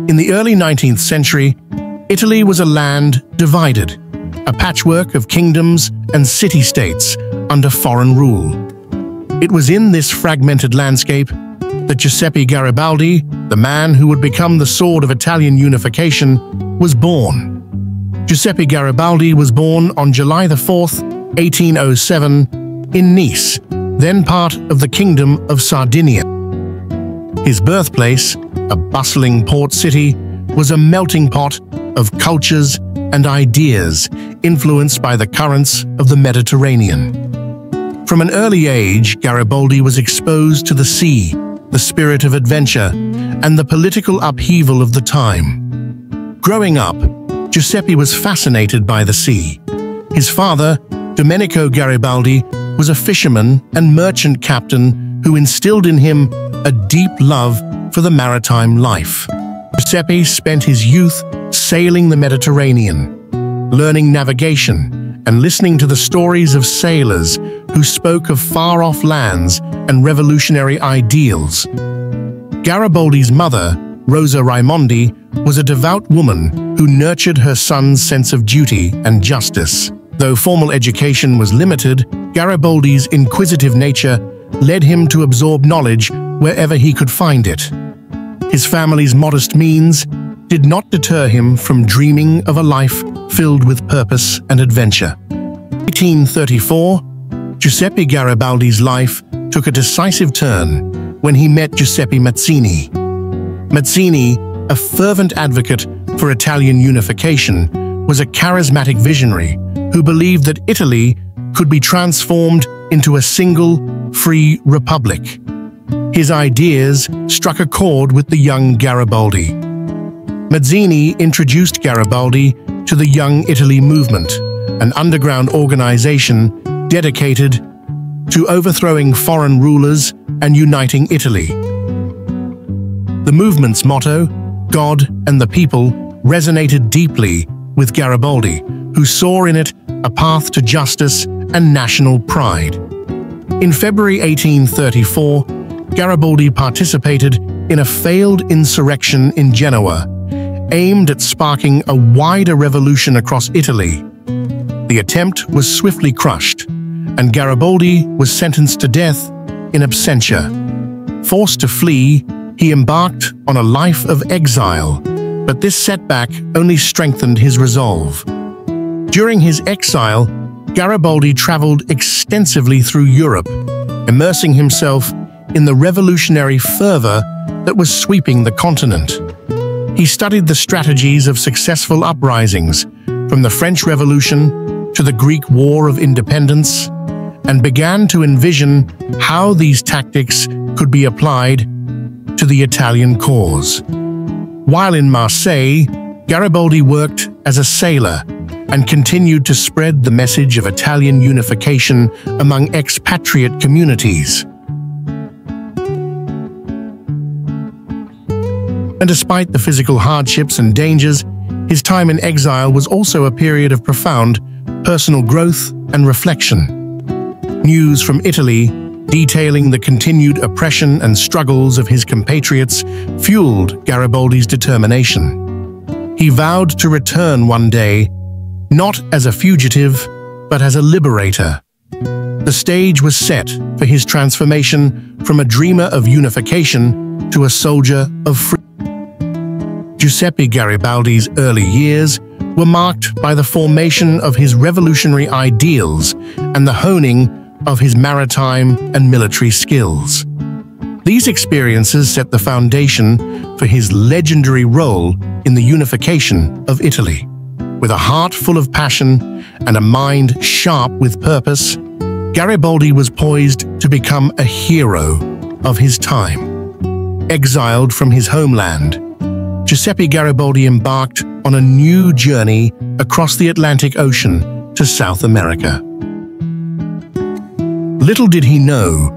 In the early 19th century, Italy was a land divided, a patchwork of kingdoms and city-states under foreign rule. It was in this fragmented landscape that Giuseppe Garibaldi, the man who would become the sword of Italian unification, was born. Giuseppe Garibaldi was born on July 4th, 1807, in Nice, then part of the Kingdom of Sardinia. His birthplace, a bustling port city, was a melting pot of cultures and ideas influenced by the currents of the Mediterranean. From an early age, Garibaldi was exposed to the sea, the spirit of adventure, and the political upheaval of the time. Growing up, Giuseppe was fascinated by the sea. His father, Domenico Garibaldi, was a fisherman and merchant captain who instilled in him a deep love for the maritime life. Giuseppe spent his youth sailing the Mediterranean, learning navigation and listening to the stories of sailors who spoke of far-off lands and revolutionary ideals. Garibaldi's mother, Rosa Raimondi, was a devout woman who nurtured her son's sense of duty and justice. Though formal education was limited, Garibaldi's inquisitive nature led him to absorb knowledge wherever he could find it. His family's modest means did not deter him from dreaming of a life filled with purpose and adventure. In 1834, Giuseppe Garibaldi's life took a decisive turn when he met Giuseppe Mazzini. Mazzini, a fervent advocate for Italian unification, was a charismatic visionary who believed that Italy could be transformed into a single, free republic. His ideas struck a chord with the young Garibaldi. Mazzini introduced Garibaldi to the Young Italy movement, an underground organization dedicated to overthrowing foreign rulers and uniting Italy. The movement's motto, God and the People, resonated deeply with Garibaldi, who saw in it a path to justice and national pride. In February 1834, Garibaldi participated in a failed insurrection in Genoa, aimed at sparking a wider revolution across Italy. The attempt was swiftly crushed, and Garibaldi was sentenced to death in absentia. Forced to flee, he embarked on a life of exile, but this setback only strengthened his resolve. During his exile, Garibaldi traveled extensively through Europe, immersing himself in the revolutionary fervor that was sweeping the continent. He studied the strategies of successful uprisings, from the French Revolution to the Greek War of Independence, and began to envision how these tactics could be applied to the Italian cause. While in Marseille, Garibaldi worked as a sailor and continued to spread the message of Italian unification among expatriate communities. And despite the physical hardships and dangers, his time in exile was also a period of profound personal growth and reflection. News from Italy, detailing the continued oppression and struggles of his compatriots, fueled Garibaldi's determination. He vowed to return one day, not as a fugitive, but as a liberator. The stage was set for his transformation from a dreamer of unification to a soldier of freedom. Giuseppe Garibaldi's early years were marked by the formation of his revolutionary ideals and the honing of his maritime and military skills. These experiences set the foundation for his legendary role in the unification of Italy. With a heart full of passion and a mind sharp with purpose, Garibaldi was poised to become a hero of his time. Exiled from his homeland, Giuseppe Garibaldi embarked on a new journey across the Atlantic Ocean to South America. Little did he know,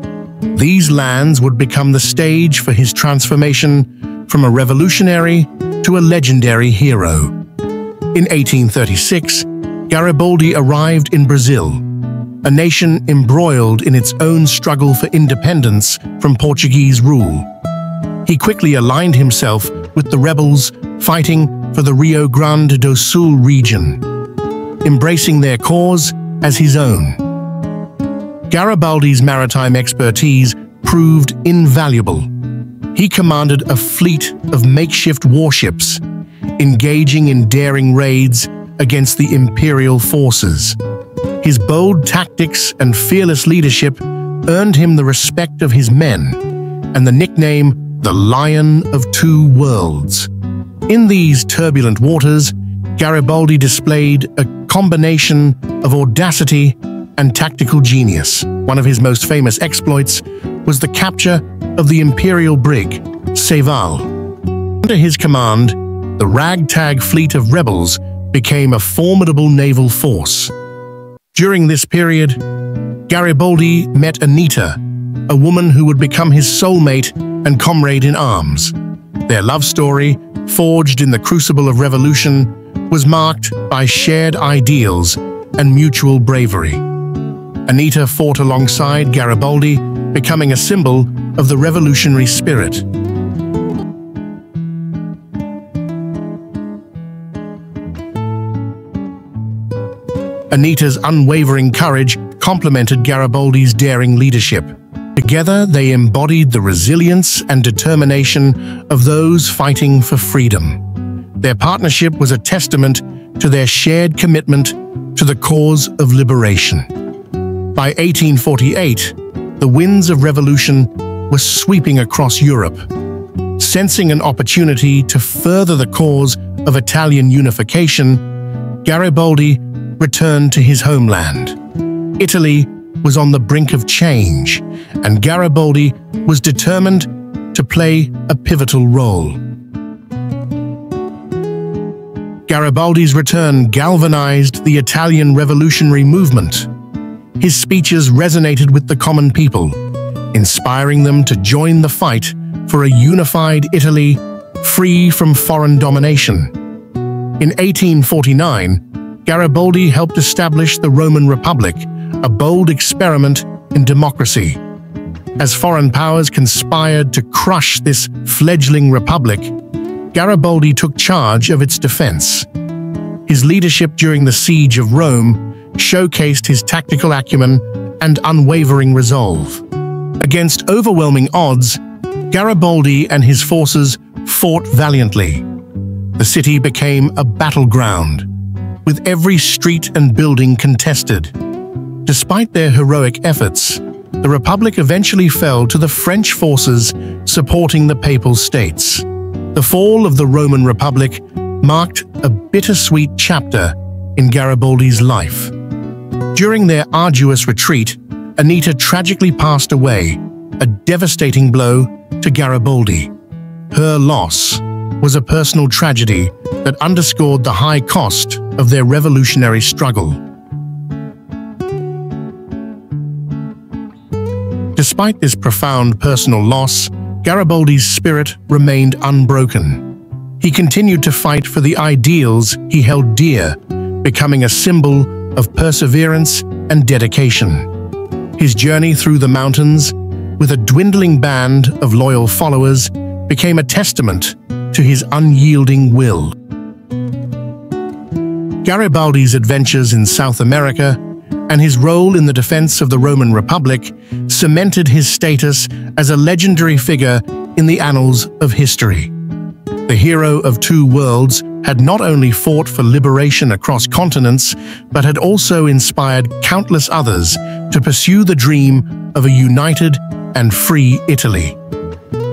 these lands would become the stage for his transformation from a revolutionary to a legendary hero. In 1836, Garibaldi arrived in Brazil, a nation embroiled in its own struggle for independence from Portuguese rule. He quickly aligned himself with the rebels fighting for the Rio Grande do Sul region, embracing their cause as his own. Garibaldi's maritime expertise proved invaluable. He commanded a fleet of makeshift warships, engaging in daring raids against the imperial forces. His bold tactics and fearless leadership earned him the respect of his men and the nickname the Lion of Two Worlds. In these turbulent waters, Garibaldi displayed a combination of audacity and tactical genius. One of his most famous exploits was the capture of the imperial brig, Seyval. Under his command, the ragtag fleet of rebels became a formidable naval force. During this period, Garibaldi met Anita, a woman who would become his soulmate and comrade in arms. Their love story, forged in the crucible of revolution, was marked by shared ideals and mutual bravery. Anita fought alongside Garibaldi, becoming a symbol of the revolutionary spirit. Anita's unwavering courage complemented Garibaldi's daring leadership. Together, they embodied the resilience and determination of those fighting for freedom. Their partnership was a testament to their shared commitment to the cause of liberation. By 1848, the winds of revolution were sweeping across Europe. Sensing an opportunity to further the cause of Italian unification, Garibaldi returned to his homeland. Italy was on the brink of change, and Garibaldi was determined to play a pivotal role. Garibaldi's return galvanized the Italian revolutionary movement. His speeches resonated with the common people, inspiring them to join the fight for a unified Italy free from foreign domination. In 1849, Garibaldi helped establish the Roman Republic, a bold experiment in democracy. As foreign powers conspired to crush this fledgling republic, Garibaldi took charge of its defense. His leadership during the siege of Rome showcased his tactical acumen and unwavering resolve. Against overwhelming odds, Garibaldi and his forces fought valiantly. The city became a battleground, with every street and building contested. Despite their heroic efforts, the Republic eventually fell to the French forces supporting the Papal States. The fall of the Roman Republic marked a bittersweet chapter in Garibaldi's life. During their arduous retreat, Anita tragically passed away, a devastating blow to Garibaldi. Her loss was a personal tragedy that underscored the high cost of their revolutionary struggle. Despite this profound personal loss, Garibaldi's spirit remained unbroken. He continued to fight for the ideals he held dear, becoming a symbol of perseverance and dedication. His journey through the mountains, with a dwindling band of loyal followers, became a testament to his unyielding will. Garibaldi's adventures in South America and his role in the defense of the Roman Republic cemented his status as a legendary figure in the annals of history. The hero of two worlds had not only fought for liberation across continents, but had also inspired countless others to pursue the dream of a united and free Italy.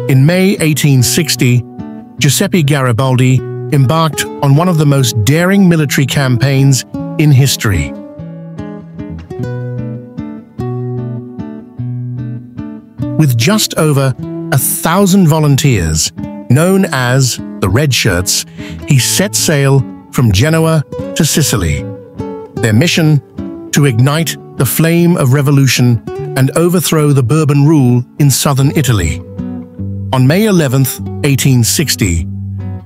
In May 1860, Giuseppe Garibaldi embarked on one of the most daring military campaigns in history. With just over 1,000 volunteers, known as the Red Shirts, he set sail from Genoa to Sicily. Their mission: to ignite the flame of revolution and overthrow the Bourbon rule in southern Italy. On May 11, 1860,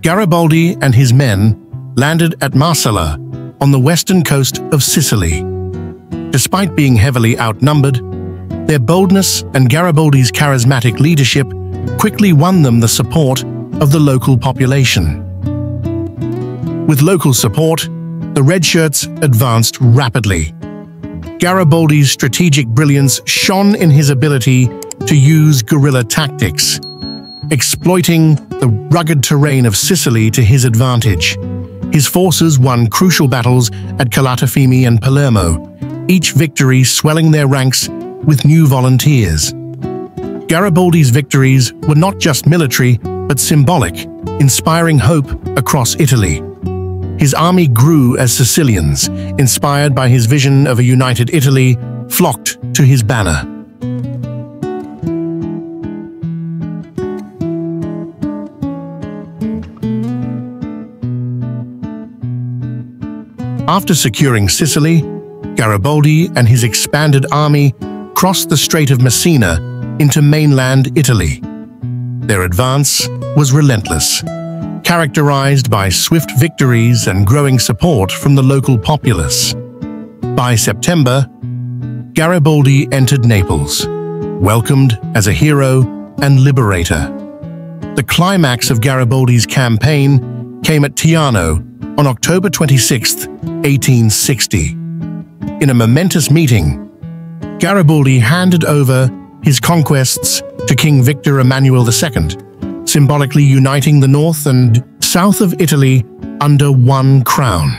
Garibaldi and his men landed at Marsala on the western coast of Sicily. Despite being heavily outnumbered, their boldness and Garibaldi's charismatic leadership quickly won them the support of the local population. With local support, the Red Shirts advanced rapidly. Garibaldi's strategic brilliance shone in his ability to use guerrilla tactics, exploiting the rugged terrain of Sicily to his advantage. His forces won crucial battles at Calatafimi and Palermo, each victory swelling their ranks with new volunteers. Garibaldi's victories were not just military, but symbolic, inspiring hope across Italy. His army grew as Sicilians, inspired by his vision of a united Italy, flocked to his banner. After securing Sicily, Garibaldi and his expanded army crossed the Strait of Messina into mainland Italy. Their advance was relentless, characterized by swift victories and growing support from the local populace. By September, Garibaldi entered Naples, welcomed as a hero and liberator. The climax of Garibaldi's campaign came at Teano on October 26, 1860. In a momentous meeting, Garibaldi handed over his conquests to King Victor Emmanuel II, symbolically uniting the north and south of Italy under one crown.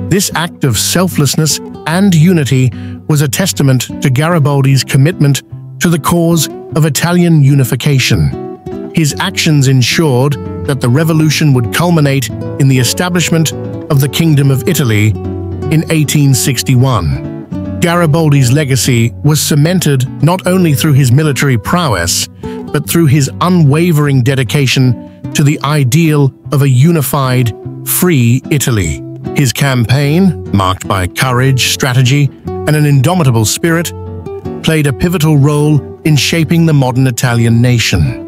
This act of selflessness and unity was a testament to Garibaldi's commitment to the cause of Italian unification. His actions ensured that the revolution would culminate in the establishment of the Kingdom of Italy in 1861. Garibaldi's legacy was cemented not only through his military prowess, but through his unwavering dedication to the ideal of a unified, free Italy. His campaign, marked by courage, strategy, and an indomitable spirit, played a pivotal role in shaping the modern Italian nation.